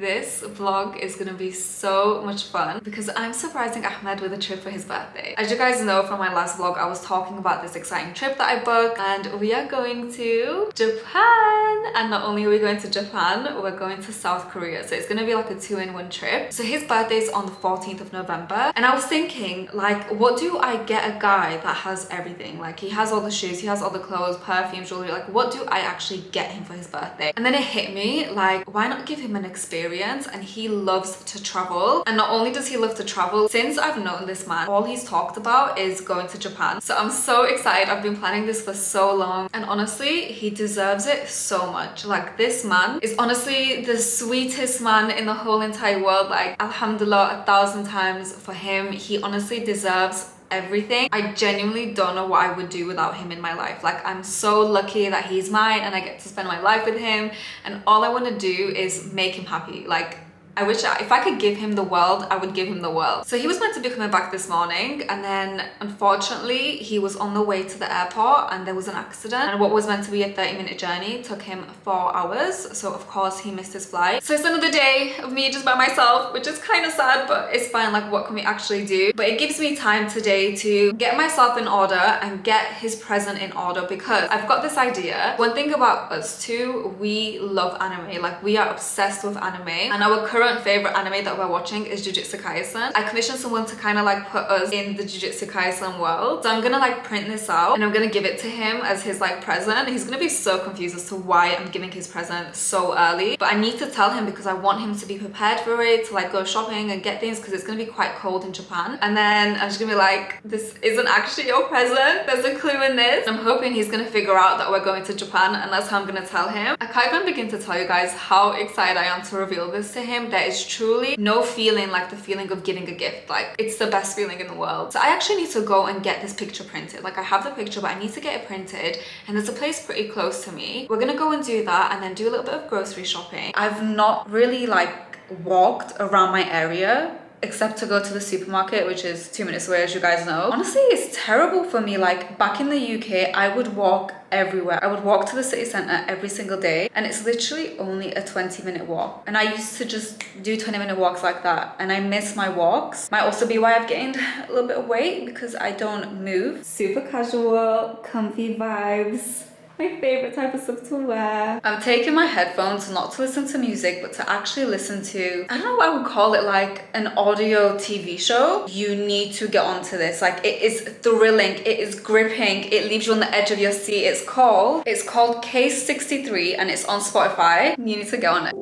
This vlog is gonna be so much fun because I'm surprising Ahmed with a trip for his birthday. As you guys know from my last vlog, I was talking about this exciting trip that I booked, and we are going to Japan. And not only are we going to Japan, we're going to South Korea. So it's gonna be like a 2-in-1 trip. So his birthday is on the 14th of November. And I was thinking, like, what do I get a guy that has everything? Like, he has all the shoes, he has all the clothes, perfume, jewelry. Like, what do I actually get him for his birthday? And then it hit me, like, why not give him an experience? And he loves to travel. And not only does he love to travel, since I've known this man, all he's talked about is going to Japan. So I'm so excited. I've been planning this for so long. And honestly, he deserves it so much. Like, this man is honestly the sweetest man in the whole entire world. Like, alhamdulillah, 1,000 times for him. He honestly deserves everything. I genuinely don't know what I would do without him in my life. Like, I'm so lucky that he's mine and I get to spend my life with him, and all I want to do is make him happy. Like, I wish if I could give him the world, I would give him the world. So he was meant to be coming back this morning, and then unfortunately he was on the way to the airport and there was an accident, and what was meant to be a 30-minute journey took him 4 hours. So of course he missed his flight. So it's another day of me just by myself, which is kind of sad, but it's fine. Like, what can we actually do? But it gives me time today to get myself in order and get his present in order, because I've got this idea. One thing about us two, we love anime. Like, we are obsessed with anime, and our current favorite anime that we're watching is Jujutsu Kaisen. I commissioned someone to kind of like put us in the Jujutsu Kaisen world. So I'm gonna like print this out and I'm gonna give it to him as his like present. He's gonna be so confused as to why I'm giving his present so early. But I need to tell him because I want him to be prepared for it, to like go shopping and get things, because it's gonna be quite cold in Japan. And then I'm just gonna be like, this isn't actually your present. There's a clue in this. I'm hoping he's gonna figure out that we're going to Japan, and that's how I'm gonna tell him. I can't even begin to tell you guys how excited I am to reveal this to him. There is truly no feeling like the feeling of giving a gift. Like, it's the best feeling in the world. So I actually need to go and get this picture printed. Like, I have the picture, but I need to get it printed, and there's a place pretty close to me. We're gonna go and do that and then do a little bit of grocery shopping. I've not really like walked around my area except to go to the supermarket, which is 2 minutes away, as you guys know. Honestly, it's terrible for me. Like, back in the UK, I would walk everywhere. I would walk to the city centre every single day, and it's literally only a 20-minute walk. And I used to just do 20-minute walks like that, and I miss my walks. Might also be why I've gained a little bit of weight, because I don't move. Super casual, comfy vibes. My favorite type of stuff to wear. I'm taking my headphones not to listen to music, but to actually listen to, I don't know what I would call it, like an audio TV show. You need to get onto this. Like, it is thrilling, it is gripping, it leaves you on the edge of your seat. It's called Case 63, and it's on Spotify. You need to get on it.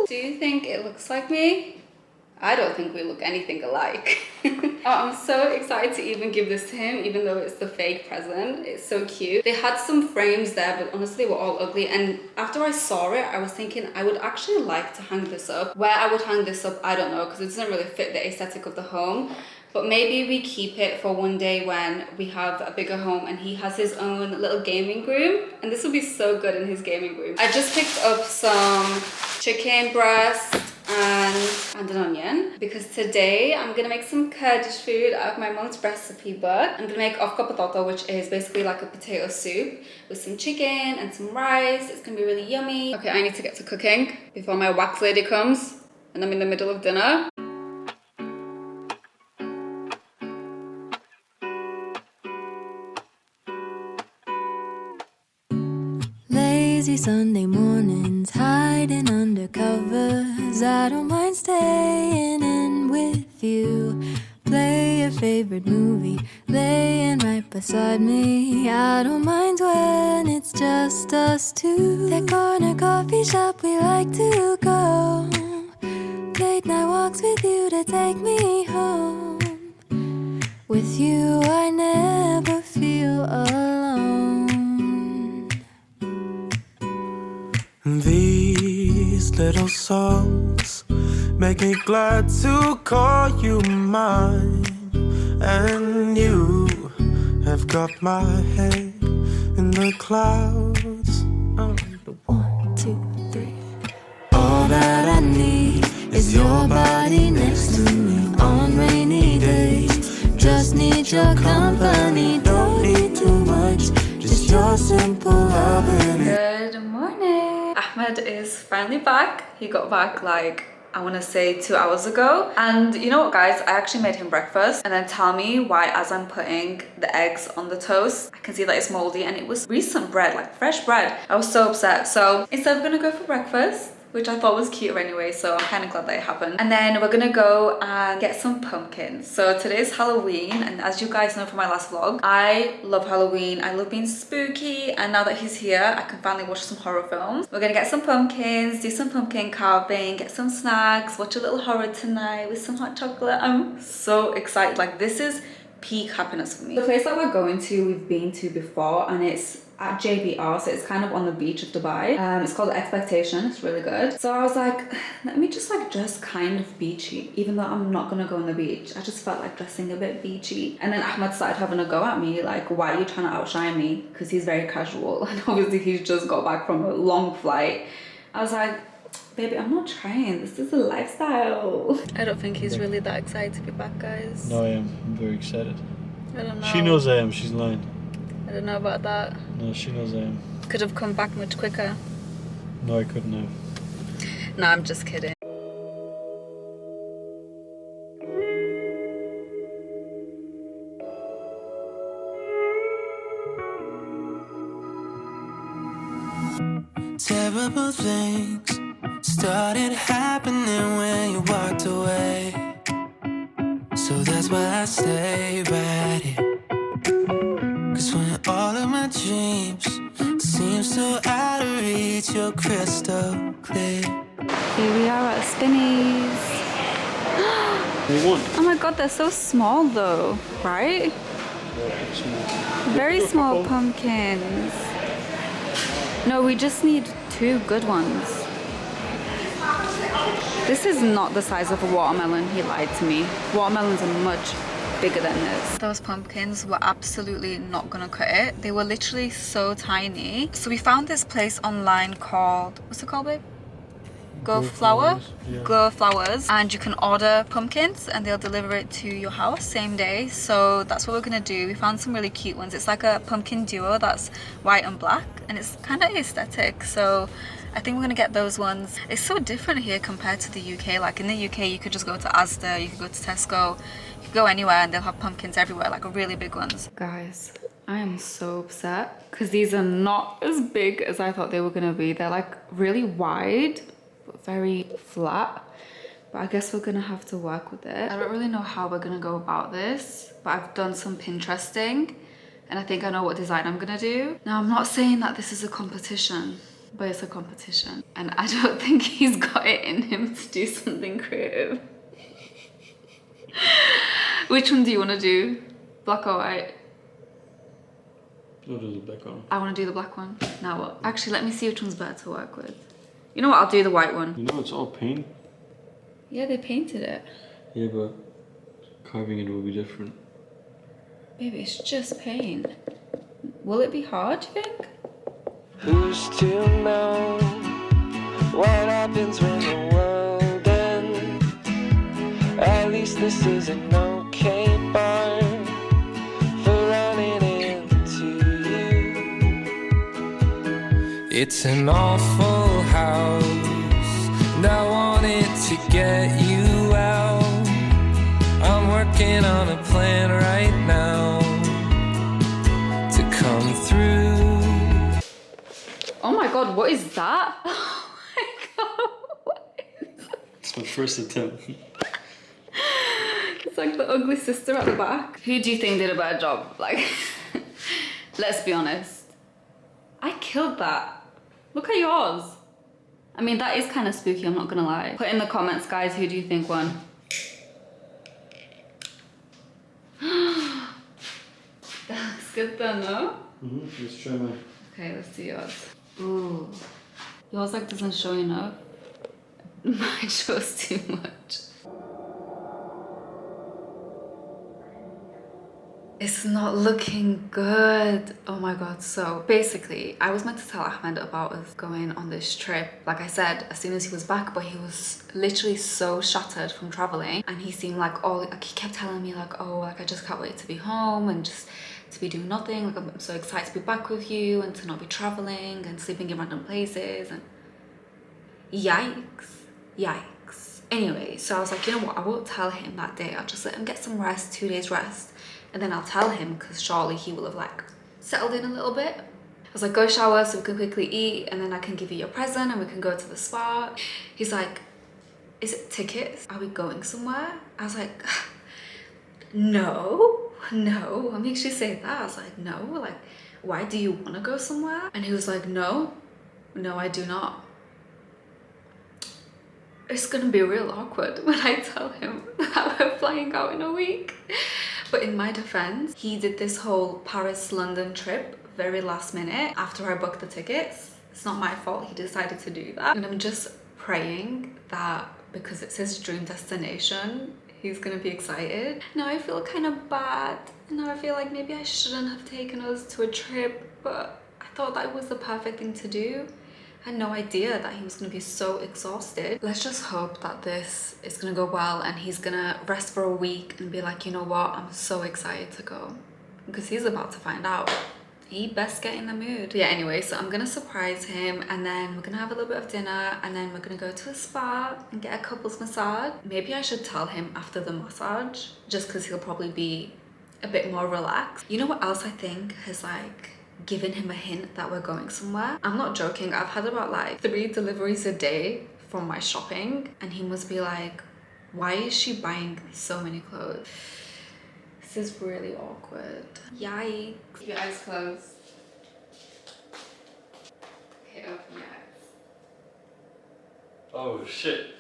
Do you think it looks like me? I don't think we look anything alike. Oh, I'm so excited to even give this to him, even though it's the fake present. It's so cute. They had some frames there, but honestly they were all ugly. And after I saw it, I was thinking I would actually like to hang this up. Where I would hang this up, I don't know, because it doesn't really fit the aesthetic of the home. But maybe we keep it for one day when we have a bigger home and he has his own little gaming room. And this will be so good in his gaming room. I just picked up some chicken breast and an onion, because today I'm gonna make some Kurdish food out of my mom's recipe book. I'm gonna make ofka potato, which is basically like a potato soup with some chicken and some rice. It's gonna be really yummy. Okay, I need to get to cooking before my wax lady comes and I'm in the middle of dinner. Lazy Sunday mornings, hiding under covers. I don't mind staying in with you. Play your favorite movie, laying right beside me. I don't mind when it's just us two. That corner coffee shop we like to go. Late night walks with you to take me home. With you I never feel alone. These little songs Make me glad to call you mine. And you have got my head in the clouds. Oh. 1, 2, 3. All that I need is your body next to me on rainy days. Just need your company, don't need too much, just your simple loving. Good morning. Ahmed is finally back. He got back like, I want to say 2 hours ago. And you know what, guys, I actually made him breakfast. And then tell me why, as I'm putting the eggs on the toast, I can see that it's moldy, and it was recent bread, like fresh bread. I was so upset. So instead we're gonna go for breakfast, which I thought was cute anyway, so I'm kind of glad that it happened. And then we're gonna go and get some pumpkins. So today's Halloween, and as you guys know from my last vlog, I love Halloween. I love being spooky, and now that he's here, I can finally watch some horror films. We're gonna get some pumpkins, do some pumpkin carving, get some snacks, watch a little horror tonight with some hot chocolate. I'm so excited. Like, this is peak happiness for me. The place that we're going to, we've been to before, and it's at JBR, so it's kind of on the beach of Dubai. It's called Expectation. It's really good. So I was like, let me just like dress kind of beachy, even though I'm not gonna go on the beach. I just felt like dressing a bit beachy. And then Ahmed started having a go at me, like, why are you trying to outshine me? Because he's very casual, and obviously he's just got back from a long flight. I was like, baby, I'm not trying. This is a lifestyle. I don't think he's really that excited to be back, guys. No, I am. I'm very excited. I don't know. She knows I am. She's lying. I don't know about that. No, she knows I am. Could have come back much quicker. No, I couldn't have. No, I'm just kidding. Terrible things started happening when you walked away. So that's why I stay right here. Cause when all of my dreams seem so out of reach, you're crystal clear. Here we are at Spinneys. Oh my god, they're so small though, right? Very small pumpkins. No, we just need 2 good ones. This is not the size of a watermelon. He lied to me. Watermelons are much bigger than this. Those pumpkins were absolutely not gonna cut it. They were literally so tiny. So we found this place online called, what's it called, babe? Go Flower? Yeah. Go Flowers. And you can order pumpkins and they'll deliver it to your house same day. So that's what we're gonna do. We found some really cute ones. It's like a pumpkin duo that's white and black, and it's kind of aesthetic. So I think we're gonna get those ones. It's so different here compared to the UK. Like in the UK, you could just go to Asda, you could go to Tesco, you could go anywhere and they'll have pumpkins everywhere, like really big ones. Guys, I am so upset because these are not as big as I thought they were gonna be. They're like really wide, but very flat. But I guess we're gonna have to work with it. I don't really know how we're gonna go about this, but I've done some Pinteresting and I think I know what design I'm gonna do. Now, I'm not saying that this is a competition, but it's a competition, and I don't think he's got it in him to do something creative. Which one do you want to do? Black or white? I'll do the black one. I want to do the black one. Now what? Actually, let me see which one's better to work with. You know what? I'll do the white one. You know, it's all paint. Yeah, they painted it. Yeah, but carving it will be different. Baby, it's just paint. Will it be hard, do you think? Who's to know what happens when the world ends? At least this is an okay bar for running into you. It's an awful house, and I wanted to get you out. I'm working on a plan right now to come through. Oh my god, what is that? Oh my god, what is that? It's my first attempt. It's like the ugly sister at the back. Who do you think did a bad job? Like, let's be honest. I killed that. Look at yours. I mean, that is kind of spooky, I'm not gonna lie. Put in the comments, guys, who do you think won? That looks good though, no? Let's try mine. Okay, let's see yours. Ooh. Yours like doesn't show enough. Mine shows too much. It's not looking good. Oh my god. So basically, I was meant to tell Ahmed about us going on this trip, like I said, as soon as he was back, but he was literally so shattered from traveling, and he seemed like, oh, like he kept telling me like, oh, like I just can't wait to be home and just to be doing nothing. Like I'm so excited to be back with you and to not be traveling and sleeping in random places. And yikes. Anyway, so I was like, you know what, I won't tell him that day. I'll just let him get some rest, 2 days rest, and then I'll tell him, because surely he will have like settled in a little bit. I was like, go shower so we can quickly eat, and then I can give you your present and we can go to the spa. He's like, is it tickets? Are we going somewhere? I was like, no, what makes you say that? I was like, no, like, why, do you want to go somewhere? And he was like, no, I do not. It's gonna be real awkward when I tell him that we're flying out in a week. But in my defense, he did this whole Paris-London trip very last minute after I booked the tickets. It's not my fault he decided to do that. And I'm just praying that because it's his dream destination, he's gonna be excited. Now I feel kind of bad. Now I feel like maybe I shouldn't have taken us to a trip, but I thought that was the perfect thing to do. I had no idea that he was going to be so exhausted. Let's just hope that this is going to go well and he's going to rest for a week and be like, you know what, I'm so excited to go. Because he's about to find out. He best get in the mood. Yeah, anyway, so I'm going to surprise him, and then we're going to have a little bit of dinner, and then we're going to go to a spa and get a couples massage. Maybe I should tell him after the massage, just because he'll probably be a bit more relaxed. You know what else I think has like given him a hint that we're going somewhere? I'm not joking, I've had about like 3 deliveries a day from my shopping, and he must be like, why is she buying so many clothes? This is really awkward. Yikes. Keep your eyes closed. Okay, open your eyes. Oh shit.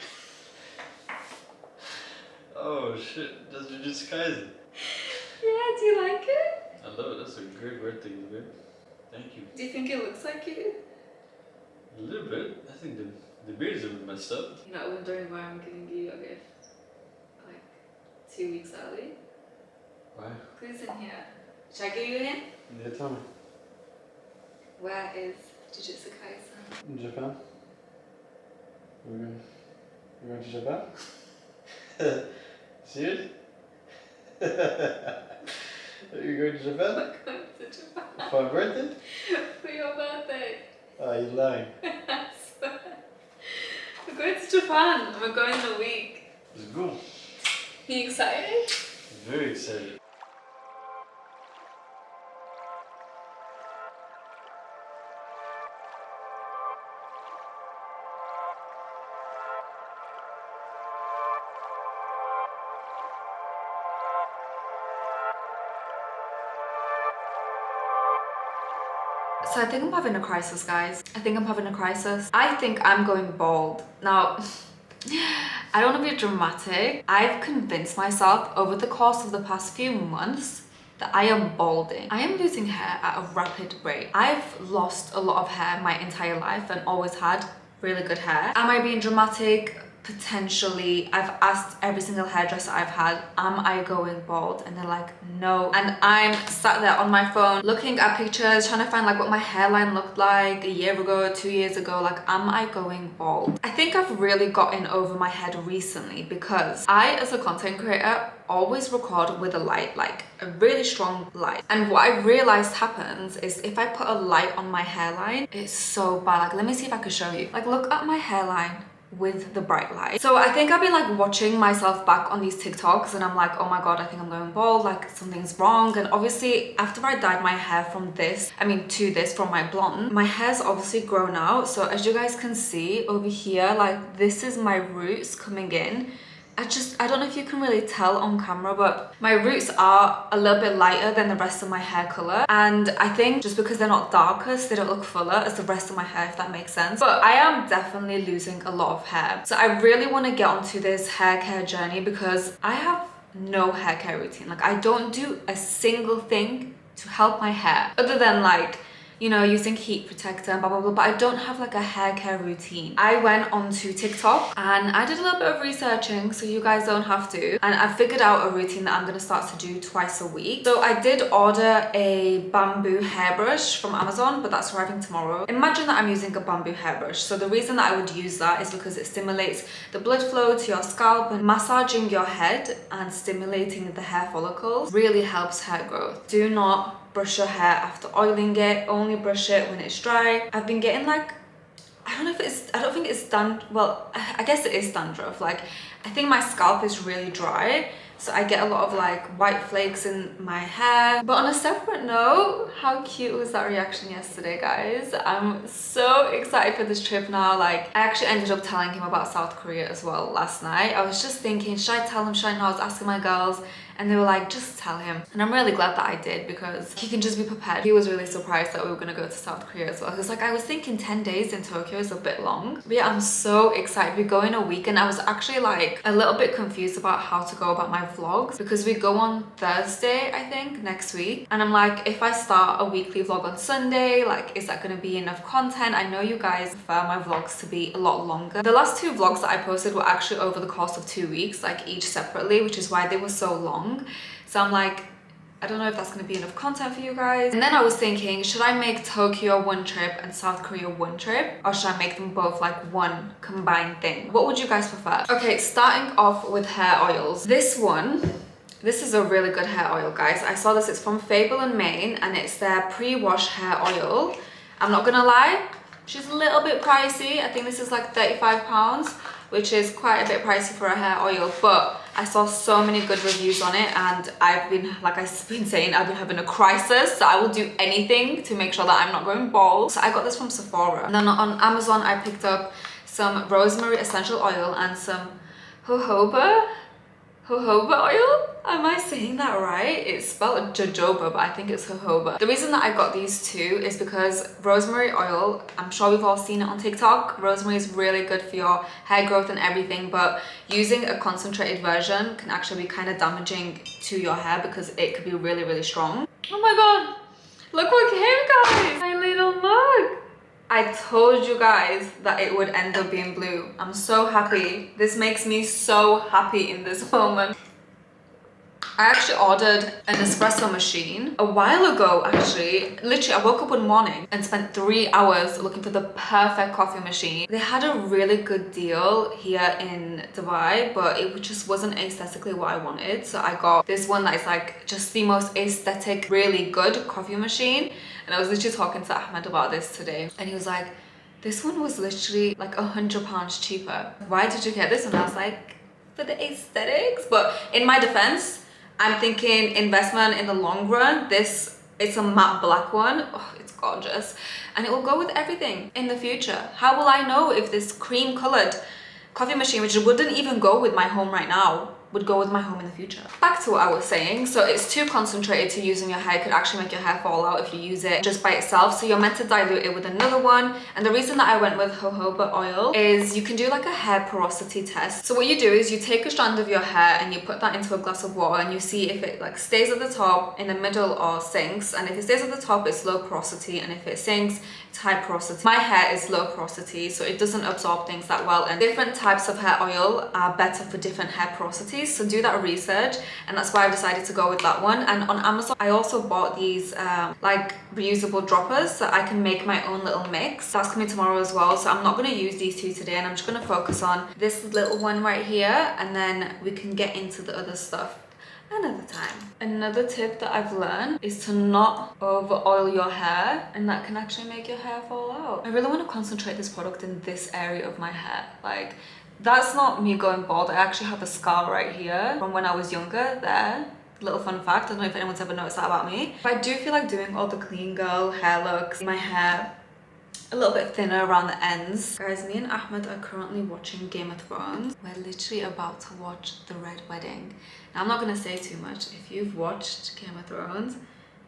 Oh shit, that's Jujutsu Kaisen. Yeah, do you like it? I love it, that's a great birthday gift. Thank you. Do you think it looks like you? A little bit. I think the beard is a bit messed up. You're not wondering why I'm giving you a gift like 2 weeks early? Why? Who's in here? Should I give you a hint? Yeah, tell me. Where is Jujutsu Kaisen? In Japan? We're going to Japan? Serious? You're going to Japan? We're going to Japan. For my birthday? For your birthday. Oh, you're lying. I swear. We're going to Japan. We're going in a week. Let's go. Are you excited? Very excited. So I think I'm having a crisis, guys. I think I'm having a crisis. I think I'm going bald. Now, I don't want to be dramatic. I've convinced myself over the course of the past few months that I am balding. I am losing hair at a rapid rate. I've lost a lot of hair my entire life and always had really good hair. Am I being dramatic? Potentially. I've asked every single hairdresser I've had, am I going bald? And they're like, no. And I'm sat there on my phone looking at pictures, trying to find like what my hairline looked like a year ago, 2 years ago. Like, am I going bald? I think I've really gotten over my head recently because I, as a content creator, always record with a light, like a really strong light. And what I realized happens is if I put a light on my hairline, it's so bad. Like, let me see if I can show you. Like, look at my hairline with the bright light. So I think I've been like watching myself back on these TikToks and I'm like, oh my god, I think I'm going bald, like something's wrong. And obviously after I dyed my hair from this, to this from my blonde, my hair's obviously grown out. So as you guys can see over here, like this is my roots coming in. I don't know if you can really tell on camera, but my roots are a little bit lighter than the rest of my hair color. And I think just because they're not darker, so they don't look fuller as the rest of my hair, if that makes sense. But I am definitely losing a lot of hair. So I really want to get onto this hair care journey because I have no hair care routine. Like I don't do a single thing to help my hair other than like you know, using heat protector and blah blah blah, but I don't have like a hair care routine. I went onto TikTok and I did a little bit of researching, so you guys don't have to, and I figured out a routine that I'm gonna start to do twice a week. So I did order a bamboo hairbrush from Amazon, but that's arriving tomorrow. Imagine that I'm using a bamboo hairbrush. So the reason that I would use that is because it stimulates the blood flow to your scalp, and massaging your head and stimulating the hair follicles really helps hair growth. Do not brush your hair after oiling it, only brush it when it's dry. I've been getting like, I don't think it's well, I guess it is dandruff. Like, I think my scalp is really dry, so I get a lot of like white flakes in my hair. But on a separate note, how cute was that reaction yesterday, guys? I'm so excited for this trip now. Like, I actually ended up telling him about South Korea as well last night. I was just thinking, should I tell him, should I not? I was asking my girls, and they were like, just tell him. And I'm really glad that I did, because he can just be prepared. He was really surprised that we were gonna go to South Korea as well. Because like, I was thinking 10 days in Tokyo is a bit long. But yeah, I'm so excited. We go in a week, and I was actually like a little bit confused about how to go about my vlogs, because we go on Thursday, I think, next week. And I'm like, if I start a weekly vlog on Sunday, like, is that gonna be enough content? I know you guys prefer my vlogs to be a lot longer. The last 2 vlogs that I posted were actually over the course of 2 weeks, like each separately, which is why they were so long. So I'm like, I don't know if that's gonna be enough content for you guys. And then I was thinking, should I make Tokyo one trip and South Korea one trip? Or should I make them both like one combined thing? What would you guys prefer? Okay, starting off with hair oils. This is a really good hair oil, guys. I saw this, it's from Fable and Mane, and it's their pre-wash hair oil. I'm not gonna lie, she's a little bit pricey. I think this is like £35, which is quite a bit pricey for a hair oil, but I saw so many good reviews on it, and I've been, like I've been saying, I've been having a crisis, so I will do anything to make sure that I'm not going bald. So I got this from Sephora. And then on Amazon, I picked up some rosemary essential oil and some jojoba oil. Am I saying that right? It's spelled jojoba, but I think it's jojoba. The reason that I got these two is because rosemary oil, I'm sure we've all seen it on TikTok. Rosemary is really good for your hair growth and everything, but using a concentrated version can actually be kind of damaging to your hair because it could be really, really strong. Oh my god, look what came, guys! My little mug. I told you guys that it would end up being blue. I'm so happy. This makes me so happy in this moment. I actually ordered an espresso machine a while ago, actually. Literally, I woke up one morning and spent 3 hours looking for the perfect coffee machine. They had a really good deal here in Dubai, but it just wasn't aesthetically what I wanted. So I got this one that is like just the most aesthetic, really good coffee machine. And I was literally talking to Ahmed about this today, and he was like, this one was literally like £100 cheaper. Why did you get this? And I was like, for the aesthetics. But in my defense, I'm thinking investment in the long run. It's a matte black one. Oh, it's gorgeous. And it will go with everything in the future. How will I know if this cream colored coffee machine, which wouldn't even go with my home right now, would go with my home in the future? Back to what I was saying. So it's too concentrated to use in your hair. It could actually make your hair fall out if you use it just by itself. So you're meant to dilute it with another one. And the reason that I went with jojoba oil is you can do like a hair porosity test. So what you do is you take a strand of your hair and you put that into a glass of water, and you see if it like stays at the top, in the middle, or sinks. And if it stays at the top, it's low porosity, and if it sinks, it's high porosity. My hair is low porosity, so it doesn't absorb things that well, and different types of hair oil are better for different hair porosities. So do that research, and that's why I decided to go with that one. And on Amazon, I also bought these like reusable droppers, so I can make my own little mix. That's coming tomorrow as well, so I'm not going to use these two today, and I'm just going to focus on this little one right here, and then we can get into the other stuff another time. Another tip that I've learned is to not over oil your hair, and that can actually make your hair fall out. I really want to concentrate this product in this area of my hair. Like, that's not me going bald. I actually have a scar right here from when I was younger there. Little fun fact, I don't know if anyone's ever noticed that about me. But I do feel like doing all the clean girl hair looks, my hair a little bit thinner around the ends. Guys, me and Ahmed are currently watching Game of Thrones. We're literally about to watch The Red Wedding. Now, I'm not gonna say too much. If you've watched Game of Thrones,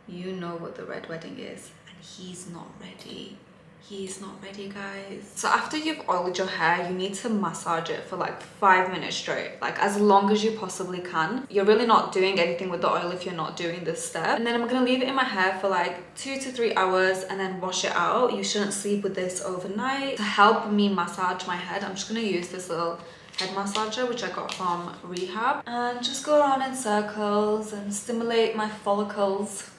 you know what The Red Wedding is, and he's not ready. he's not ready, guys. So after you've oiled your hair, you need to massage it for like 5 minutes straight, like as long as you possibly can. You're really not doing anything with the oil if you're not doing this step. And then I'm gonna leave it in my hair for like 2 to 3 hours and then wash it out. You shouldn't sleep with this overnight. To help me massage my head, I'm just gonna use this little head massager which I got from Rehab, and just go around in circles and stimulate my follicles.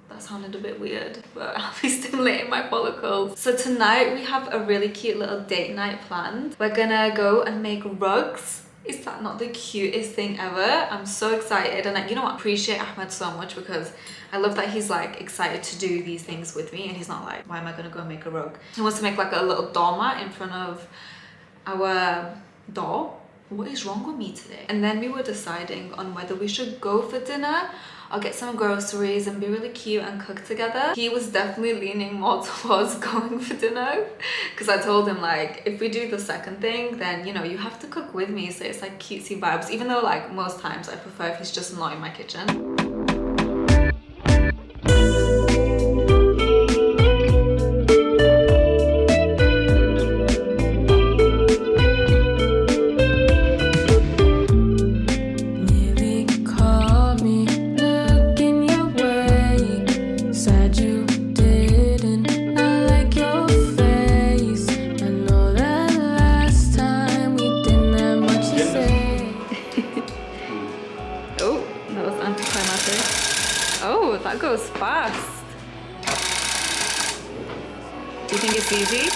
That sounded a bit weird, but I'll be stimulating my follicles. So tonight we have a really cute little date night planned. We're gonna go and make rugs. Is that not the cutest thing ever? I'm so excited, and you know what, I appreciate Ahmed so much because I love that he's like excited to do these things with me, and he's not like, why am I gonna go make a rug? He wants to make like a little doormat in front of our door. What is wrong with me today? And then we were deciding on whether we should go for dinner or get some groceries and be really cute and cook together. He was definitely leaning more towards going for dinner because I told him like, if we do the second thing, then you know, you have to cook with me, so it's like cutesy vibes, even though like most times I prefer if he's just not in my kitchen. That goes fast. Do you think it's easy?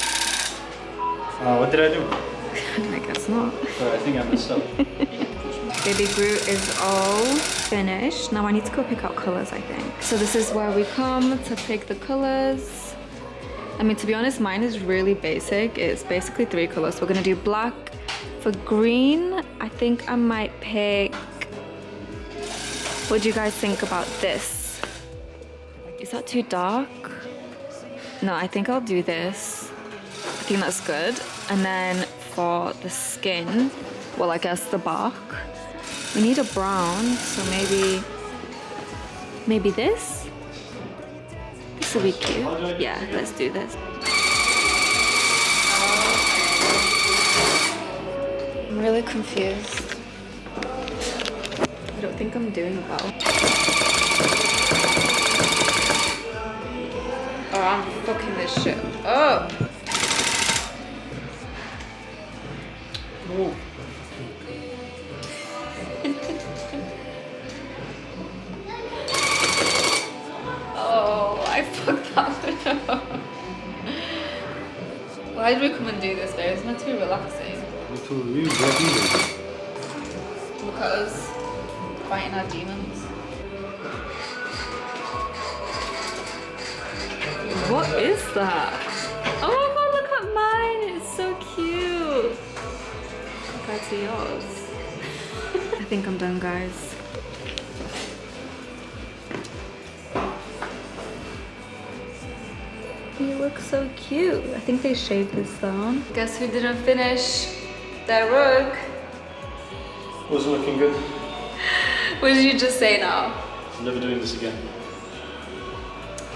What did I do? I guess not. I think I messed up. Baby Groot is all finished. Now I need to go pick out colors, I think. So this is where we come to pick the colors. I mean, to be honest, mine is really basic. It's basically 3 colors. We're gonna do black. For green, I think I might pick... What do you guys think about this? Is that too dark? No, I think I'll do this. I think that's good. And then for the skin, well, I guess the bark, we need a brown, so maybe this? This will be cute. Yeah, let's do this. I'm really confused. I don't think I'm doing well. Oh, I'm fucking this shit up. Oh. Oh, I fucked that one up. Why did we come and do this, babe? It's meant to be relaxing. Look at us fighting our demons. What is that? Oh my god, look at mine! It's so cute! Compared to yours. I think I'm done, guys. You look so cute. I think they shaved this down. Guess who didn't finish their rug? Wasn't looking good. What did you just say now? I'm never doing this again.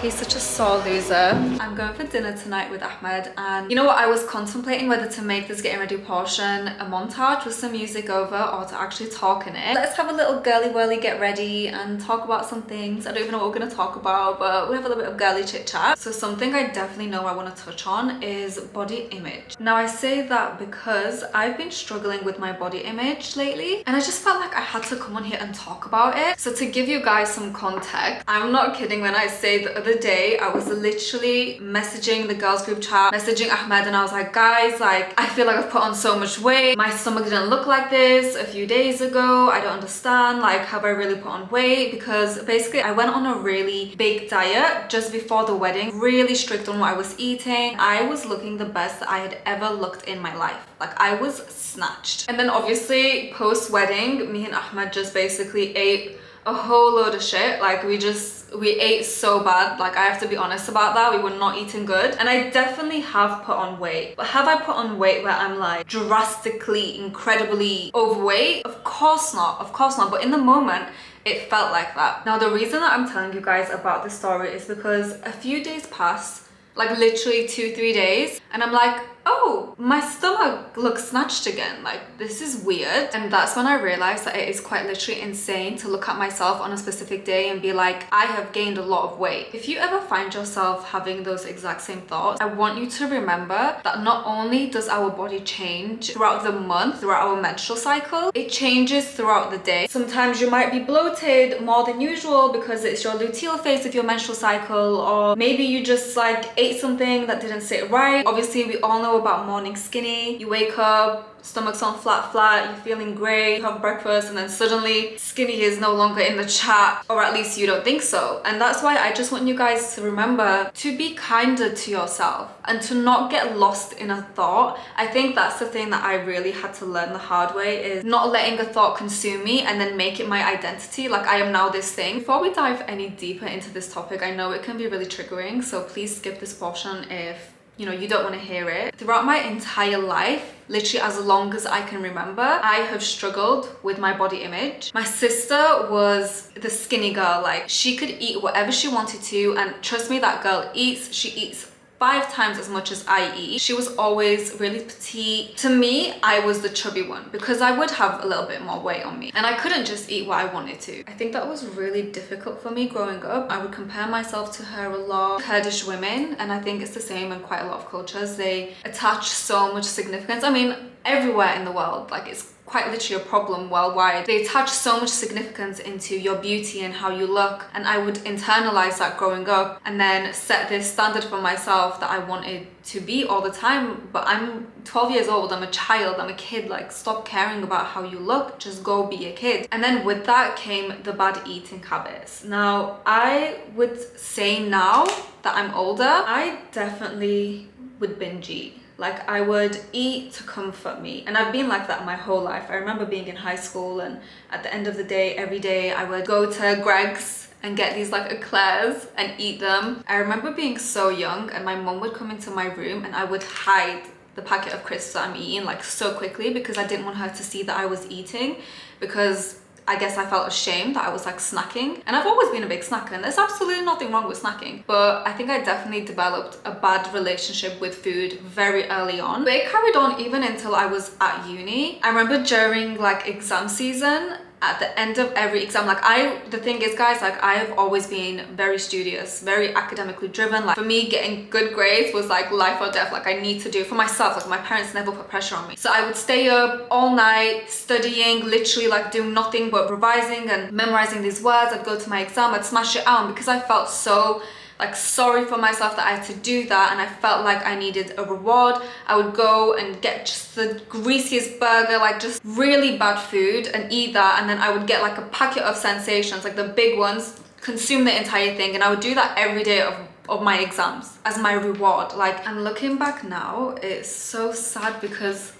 He's such a sore loser. I'm going for dinner tonight with Ahmed, and you know what, I was contemplating whether to make this getting ready portion a montage with some music over or to actually talk in it. Let's have a little girly whirly get ready and talk about some things. I don't even know what we're gonna talk about, but we have a little bit of girly chit chat. So something I definitely know I want to touch on is body image. Now I say that because I've been struggling with my body image lately, and I just felt like I had to come on here and talk about it. So to give you guys some context, I'm not kidding when I say the other day I was literally messaging the girls group chat, messaging Ahmed, and I was like, guys, like I feel like I've put on so much weight. My stomach didn't look like this a few days ago. I don't understand, like, have I really put on weight? Because basically I went on a really big diet just before the wedding, really strict on what I was eating. I was looking the best that I had ever looked in my life. Like I was snatched. And then obviously post wedding, me and Ahmed just basically ate a whole load of shit. Like we ate so bad. Like I have to be honest about that. We were not eating good, and I definitely have put on weight. But have I put on weight where I'm like drastically, incredibly overweight? Of course not, of course not. But in the moment it felt like that. Now the reason that I'm telling you guys about this story is because a few days past like literally 2-3 days, and I'm like, oh, my stomach looks snatched again, like this is weird. And that's when I realized that it is quite literally insane to look at myself on a specific day and be like, I have gained a lot of weight. If you ever find yourself having those exact same thoughts, I want you to remember that not only does our body change throughout the month, throughout our menstrual cycle, it changes throughout the day. Sometimes you might be bloated more than usual because it's your luteal phase of your menstrual cycle, or maybe you just like ate something that didn't sit right. Obviously, we all know about morning skinny. You wake up, stomach's on flat, you're feeling great, you have breakfast, and then suddenly skinny is no longer in the chat, or at least you don't think so. And that's why I just want you guys to remember to be kinder to yourself and to not get lost in a thought. I think that's the thing that I really had to learn the hard way, is not letting a thought consume me and then make it my identity, like I am now this thing. Before we dive any deeper into this topic, I know it can be really triggering, so please skip this portion if you know you don't want to hear it. Throughout my entire life, literally as long as I can remember, I have struggled with my body image. My sister was the skinny girl, like she could eat whatever she wanted to, and trust me, that girl eats, she eats 5 times as much as I eat. She was always really petite. To me, I was the chubby one because I would have a little bit more weight on me and I couldn't just eat what I wanted to. I think that was really difficult for me growing up. I would compare myself to her a lot. Kurdish women, and I think it's the same in quite a lot of cultures, they attach so much significance. I mean, everywhere in the world, like it's quite literally a problem worldwide. They attach so much significance into your beauty and how you look, and I would internalize that growing up and then set this standard for myself that I wanted to be all the time. But I'm 12 years old, I'm a child, I'm a kid, like stop caring about how you look, just go be a kid. And then with that came the bad eating habits. Now, I would say now that I'm older, I definitely would binge eat. Like I would eat to comfort me, and I've been like that my whole life. I remember being in high school, and at the end of the day, every day I would go to Greg's and get these like eclairs and eat them. I remember being so young and my mom would come into my room and I would hide the packet of crisps that I'm eating like so quickly because I didn't want her to see that I was eating, because I guess I felt ashamed that I was like snacking. And I've always been a big snacker, and there's absolutely nothing wrong with snacking, but I think I definitely developed a bad relationship with food very early on. But it carried on even until I was at uni. I remember during like exam season, at the end of every exam, like the thing is guys, like I've always been very studious, very academically driven. Like for me, getting good grades was like life or death. Like I need to do it for myself. Like my parents never put pressure on me. So I would stay up all night studying, literally like doing nothing but revising and memorizing these words. I'd go to my exam, I'd smash it out, and because I felt so like sorry for myself that I had to do that, and I felt like I needed a reward, I would go and get just the greasiest burger, like just really bad food, and eat that. And then I would get like a packet of Sensations, like the big ones, consume the entire thing, and I would do that every day of my exams as my reward. Like, and looking back now, it's so sad because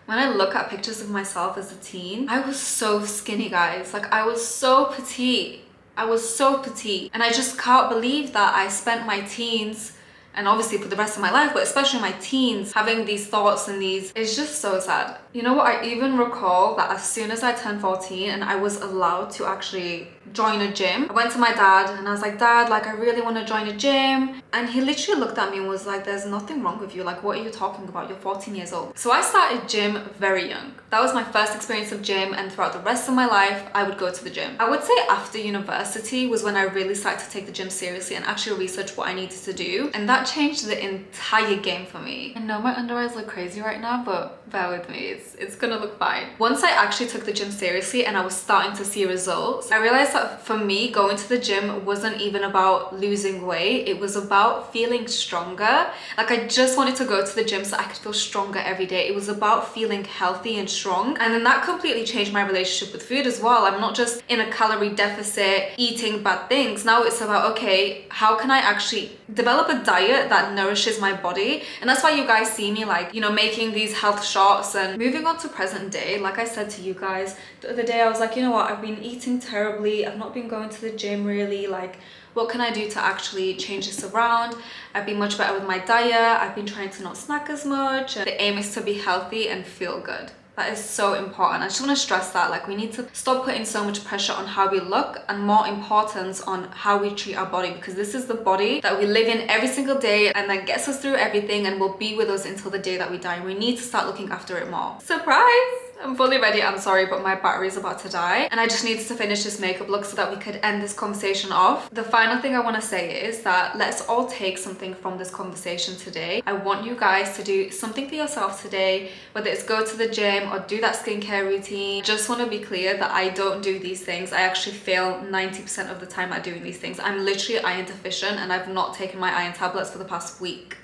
when I look at pictures of myself as a teen, I was so skinny, guys. Like I was so petite. I was so petite, and I just can't believe that I spent my teens, and obviously for the rest of my life, but especially my teens, having these thoughts and these, it's just so sad. You know what, I even recall that as soon as I turned 14 and I was allowed to actually join a gym, I went to my dad and I was like, Dad, like I really want to join a gym. And he literally looked at me and was like, there's nothing wrong with you, like what are you talking about, you're 14 years old. So I started gym very young. That was my first experience of gym, and throughout the rest of my life I would go to the gym. I would say after university was when I really started to take the gym seriously and actually research what I needed to do, and that changed the entire game for me. I know my under eyes look crazy right now, but bear with me, it's gonna look fine. Once I actually took the gym seriously and I was starting to see results, I realized that for me, going to the gym wasn't even about losing weight, it was about feeling stronger. Like I just wanted to go to the gym so I could feel stronger every day. It was about feeling healthy and strong, and then that completely changed my relationship with food as well. I'm not just in a calorie deficit eating bad things. Now it's about, okay, how can I actually develop a diet that nourishes my body? And that's why you guys see me like, you know, making these health shots. And moving on to present day, like I said to you guys the other day, I was like, you know what, I've been eating terribly, I've not been going to the gym really, like what can I do to actually change this around? I've been much better with my diet, I've been trying to not snack as much, and the aim is to be healthy and feel good. That is so important. I just want to stress that, like, we need to stop putting so much pressure on how we look and more importance on how we treat our body, because this is the body that we live in every single day and that gets us through everything and will be with us until the day that we die. And we need to start looking after it more. Surprise! I'm fully ready. I'm sorry, but my battery is about to die and I just needed to finish this makeup look so that we could end this conversation off. The final thing I want to say is that let's all take something from this conversation today. I want you guys to do something for yourself today, whether it's go to the gym or do that skincare routine. Just want to be clear that I don't do these things. I actually fail 90% of the time at doing these things. I'm literally iron deficient and I've not taken my iron tablets for the past week.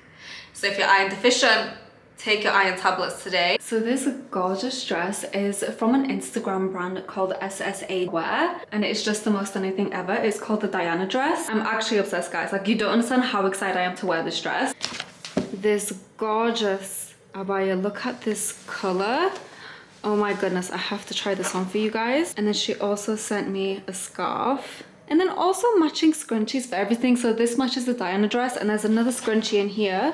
So if you're iron deficient, take your iron tablets today. So this gorgeous dress is from an Instagram brand called SSA Wear, and it's just the most stunning thing ever. It's called the Diana dress. I'm actually obsessed, guys. Like, you don't understand how excited I am to wear this dress. This gorgeous abaya, look at this color. Oh my goodness, I have to try this on for you guys. And then she also sent me a scarf. And then also matching scrunchies for everything. So this matches the Diana dress, and there's another scrunchie in here.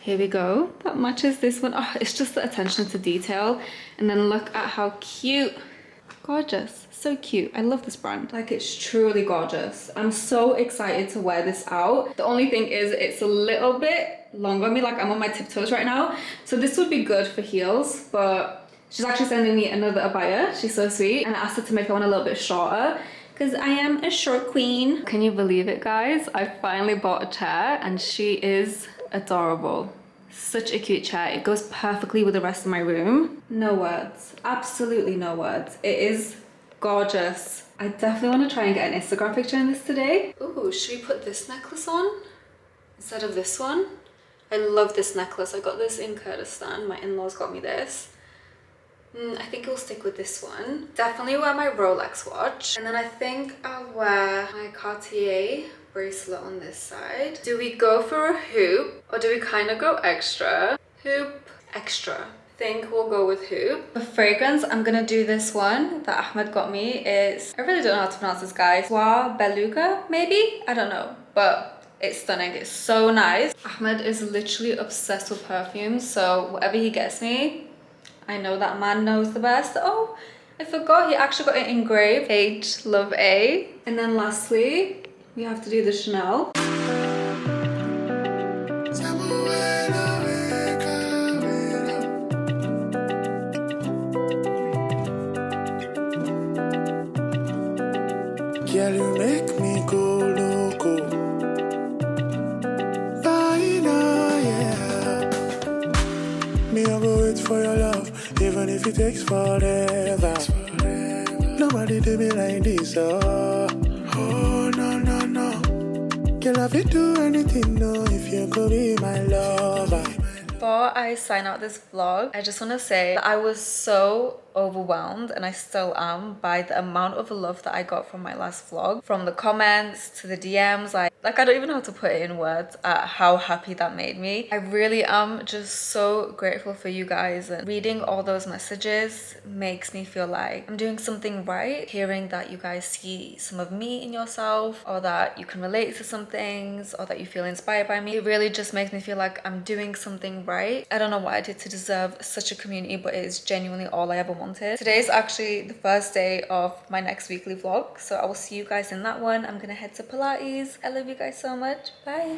Here we go. That matches this one. Oh, it's just the attention to detail. And then look at how cute. Gorgeous. So cute. I love this brand. Like, it's truly gorgeous. I'm so excited to wear this out. The only thing is it's a little bit long on me. Like, I'm on my tiptoes right now. So this would be good for heels, but she's actually sending me another abaya. She's so sweet. And I asked her to make one a little bit shorter because I am a short queen. Can you believe it, guys? I finally bought a chair and she is adorable. Such a cute chair. It goes perfectly with the rest of my room. No words. Absolutely no words. It is gorgeous. I definitely want to try and get an Instagram picture in this today. Ooh, should we put this necklace on instead of this one? I love this necklace. I got this in Kurdistan. My in-laws got me this. I think I'll stick with this one. Definitely wear my Rolex watch. And then I think I'll wear my Cartier bracelet on this side. Do we go for a hoop or do we kind of go extra? Hoop, extra. I think we'll go with hoop. For fragrance, I'm gonna do this one that Ahmed got me. I really don't know how to pronounce this, guys. Soir Beluga, maybe? I don't know, but it's stunning. It's so nice. Ahmed is literally obsessed with perfumes, so whatever he gets me, I know that man knows the best. Oh, I forgot he actually got it engraved. H Love A. And then lastly, we have to do the Chanel. Girl, you make me go loco. Yeah. Me, I go wait for your love, even if it takes forever. Nobody do me like this, oh no, no, no. Girl, I will do anything, no, if you could be my lover. Before I sign out this vlog, I just want to say that I was so overwhelmed, and I still am, by the amount of love that I got from my last vlog. From the comments to the DMs, like I don't even know how to put it in words at how happy that made me. I really am just so grateful for you guys, and reading all those messages makes me feel like I'm doing something right. Hearing that you guys see some of me in yourself, or that you can relate to some things, or that you feel inspired by me, it really just makes me feel like I'm doing something right. I don't know what I did to deserve such a community, but it is genuinely all I ever wanted. Today is actually the first day of my next weekly vlog, so I will see you guys in that one. I'm gonna head to Pilates. I love you guys so much. Bye.